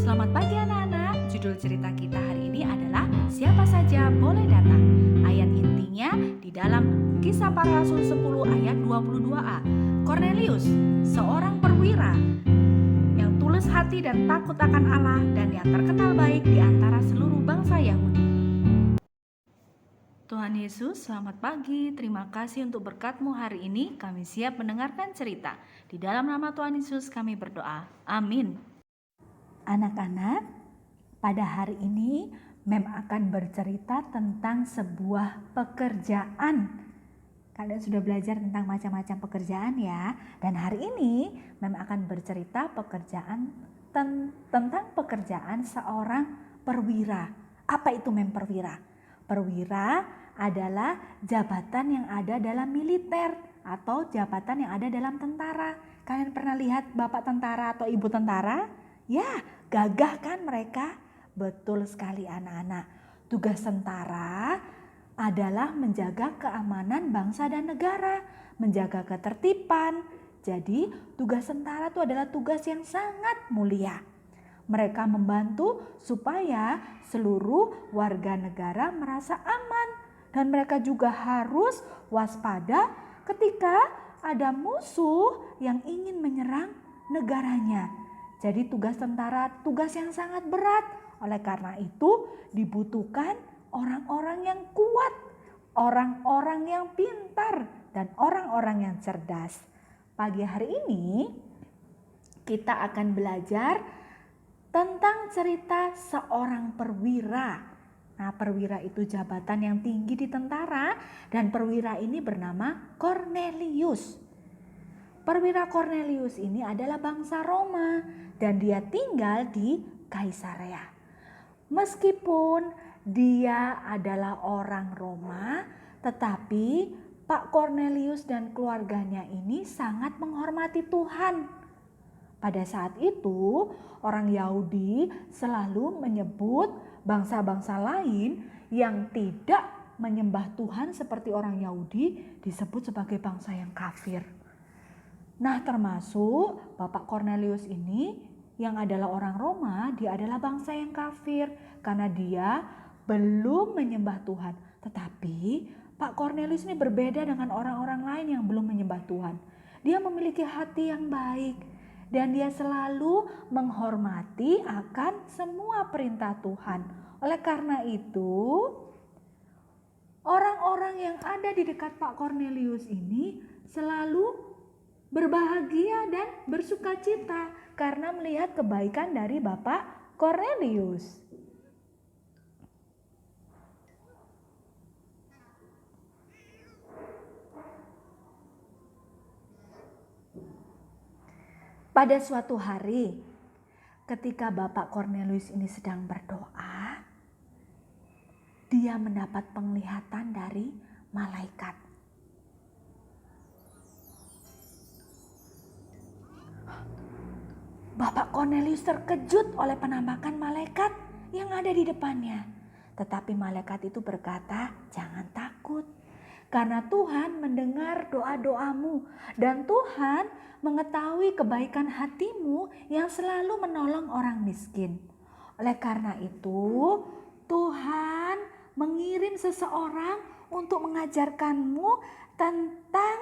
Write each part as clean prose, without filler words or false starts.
Selamat pagi anak-anak. Judul cerita kita hari ini adalah Siapa saja boleh datang. Ayat intinya di dalam Kisah Para Rasul 10 ayat 22a. Cornelius, seorang perwira yang tulus hati dan takut akan Allah dan yang terkenal baik di antara seluruh bangsa Yahudi. Tuhan Yesus, selamat pagi. Terima kasih untuk berkat-Mu hari ini. Kami siap mendengarkan cerita. Di dalam nama Tuhan Yesus kami berdoa. Amin. Anak-anak, pada hari ini Mem akan bercerita tentang sebuah pekerjaan. Kalian sudah belajar tentang macam-macam pekerjaan ya. Dan hari ini Mem akan bercerita tentang pekerjaan seorang perwira. Apa itu Mem perwira? Perwira adalah jabatan yang ada dalam militer atau jabatan yang ada dalam tentara. Kalian pernah lihat bapak tentara atau ibu tentara? Ya, gagah kan mereka? Betul sekali anak-anak. Tugas tentara adalah menjaga keamanan bangsa dan negara, menjaga ketertiban. Jadi tugas tentara itu adalah tugas yang sangat mulia. Mereka membantu supaya seluruh warga negara merasa aman. Dan mereka juga harus waspada ketika ada musuh yang ingin menyerang negaranya. Jadi tugas tentara tugas yang sangat berat. Oleh karena itu dibutuhkan orang-orang yang kuat, orang-orang yang pintar, dan orang-orang yang cerdas. Pagi hari ini kita akan belajar tentang cerita seorang perwira. Nah, perwira itu jabatan yang tinggi di tentara dan perwira ini bernama Cornelius. Perwira Cornelius ini adalah bangsa Roma dan dia tinggal di Kaisarea. Meskipun dia adalah orang Roma, tetapi Pak Cornelius dan keluarganya ini sangat menghormati Tuhan. Pada saat itu, orang Yahudi selalu menyebut bangsa-bangsa lain yang tidak menyembah Tuhan seperti orang Yahudi disebut sebagai bangsa yang kafir. Nah, termasuk Bapak Cornelius ini yang adalah orang Roma, dia adalah bangsa yang kafir karena dia belum menyembah Tuhan. Tetapi Pak Cornelius ini berbeda dengan orang-orang lain yang belum menyembah Tuhan. Dia memiliki hati yang baik dan dia selalu menghormati akan semua perintah Tuhan. Oleh karena itu, orang-orang yang ada di dekat Pak Cornelius ini selalu berbahagia dan bersukacita karena melihat kebaikan dari Bapak Cornelius. Pada suatu hari, ketika Bapak Cornelius ini sedang berdoa, dia mendapat penglihatan dari malaikat. Bapak Cornelius terkejut oleh penampakan malaikat yang ada di depannya. Tetapi malaikat itu berkata, "Jangan takut, karena Tuhan mendengar doa-doamu dan Tuhan mengetahui kebaikan hatimu yang selalu menolong orang miskin. Oleh karena itu, Tuhan mengirim seseorang untuk mengajarkanmu tentang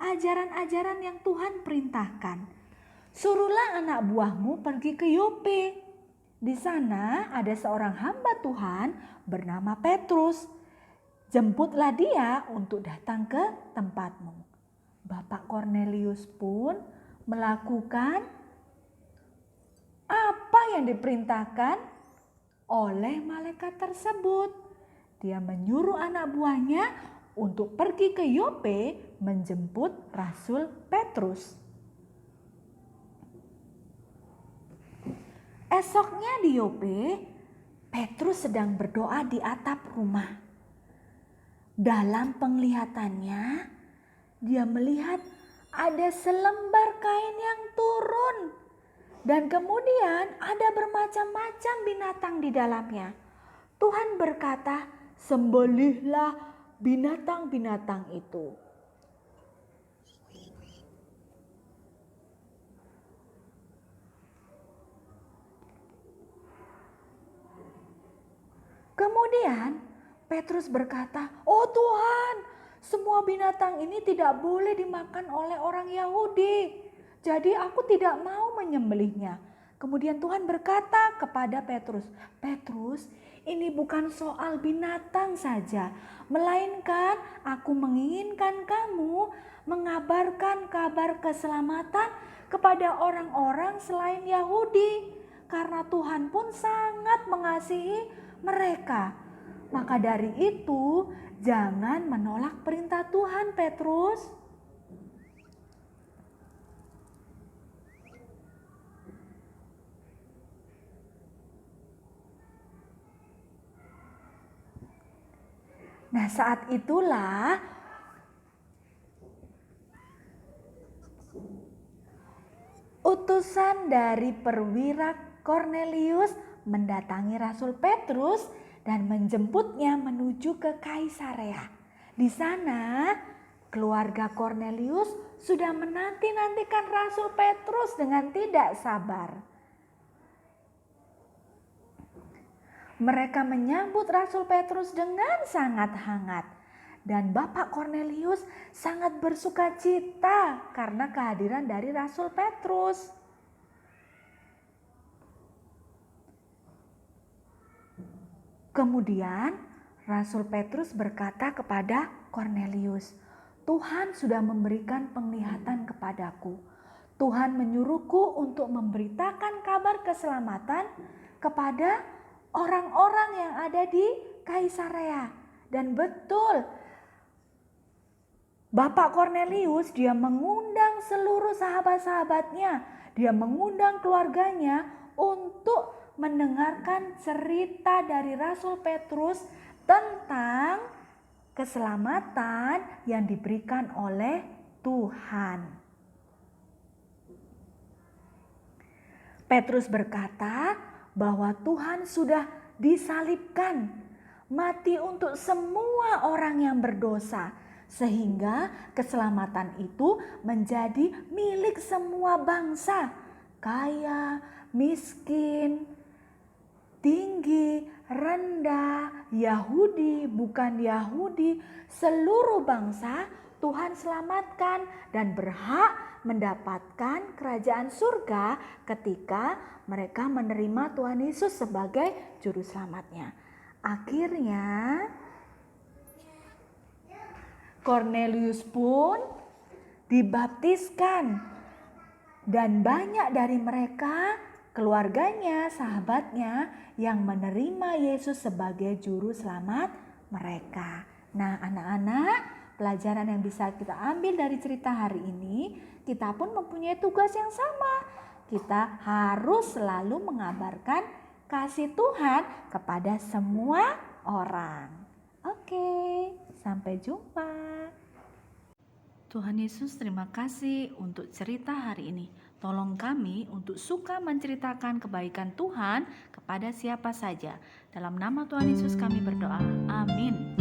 ajaran-ajaran yang Tuhan perintahkan. Suruhlah anak buahmu pergi ke Yope. Di sana ada seorang hamba Tuhan bernama Petrus. Jemputlah dia untuk datang ke tempatmu." Bapak Cornelius pun melakukan apa yang diperintahkan oleh malaikat tersebut. Dia menyuruh anak buahnya untuk pergi ke Yope menjemput Rasul Petrus. Esoknya di Yope, Petrus sedang berdoa di atap rumah. Dalam penglihatannya, dia melihat ada selembar kain yang turun. Dan kemudian ada bermacam-macam binatang di dalamnya. Tuhan berkata, "Sembelihlah binatang-binatang itu." Kemudian Petrus berkata, "Oh Tuhan, semua binatang ini tidak boleh dimakan oleh orang Yahudi. Jadi aku tidak mau menyembelihnya." Kemudian Tuhan berkata kepada Petrus, "Petrus, ini bukan soal binatang saja, melainkan aku menginginkan kamu mengabarkan kabar keselamatan kepada orang-orang selain Yahudi. Karena Tuhan pun sangat mengasihi mereka. Maka dari itu, jangan menolak perintah Tuhan, Petrus." Nah, saat itulah utusan dari perwira Kornelius mendatangi Rasul Petrus dan menjemputnya menuju ke Kaisarea. Di sana, keluarga Kornelius sudah menanti-nantikan Rasul Petrus dengan tidak sabar. Mereka menyambut Rasul Petrus dengan sangat hangat. Dan Bapak Kornelius sangat bersuka cita karena kehadiran dari Rasul Petrus. Kemudian Rasul Petrus berkata kepada Kornelius, "Tuhan sudah memberikan penglihatan kepadaku. Tuhan menyuruhku untuk memberitakan kabar keselamatan kepada orang-orang yang ada di Kaisarea." Dan betul, Bapak Kornelius dia mengundang seluruh sahabat-sahabatnya, dia mengundang keluarganya untuk mendengarkan cerita dari Rasul Petrus tentang keselamatan yang diberikan oleh Tuhan. Petrus berkata bahwa Tuhan sudah disalibkan, mati untuk semua orang yang berdosa, sehingga keselamatan itu menjadi milik semua bangsa, kaya, miskin, tinggi, rendah, Yahudi, bukan Yahudi, seluruh bangsa Tuhan selamatkan dan berhak mendapatkan kerajaan surga ketika mereka menerima Tuhan Yesus sebagai juru selamatnya. Akhirnya Kornelius pun dibaptiskan dan banyak dari mereka, keluarganya, sahabatnya yang menerima Yesus sebagai juru selamat mereka. Nah, anak-anak, pelajaran yang bisa kita ambil dari cerita hari ini, kita pun mempunyai tugas yang sama. Kita harus selalu mengabarkan kasih Tuhan kepada semua orang. Oke, sampai jumpa. Tuhan Yesus, terima kasih untuk cerita hari ini. Tolong kami untuk suka menceritakan kebaikan Tuhan kepada siapa saja. Dalam nama Tuhan Yesus kami berdoa. Amin.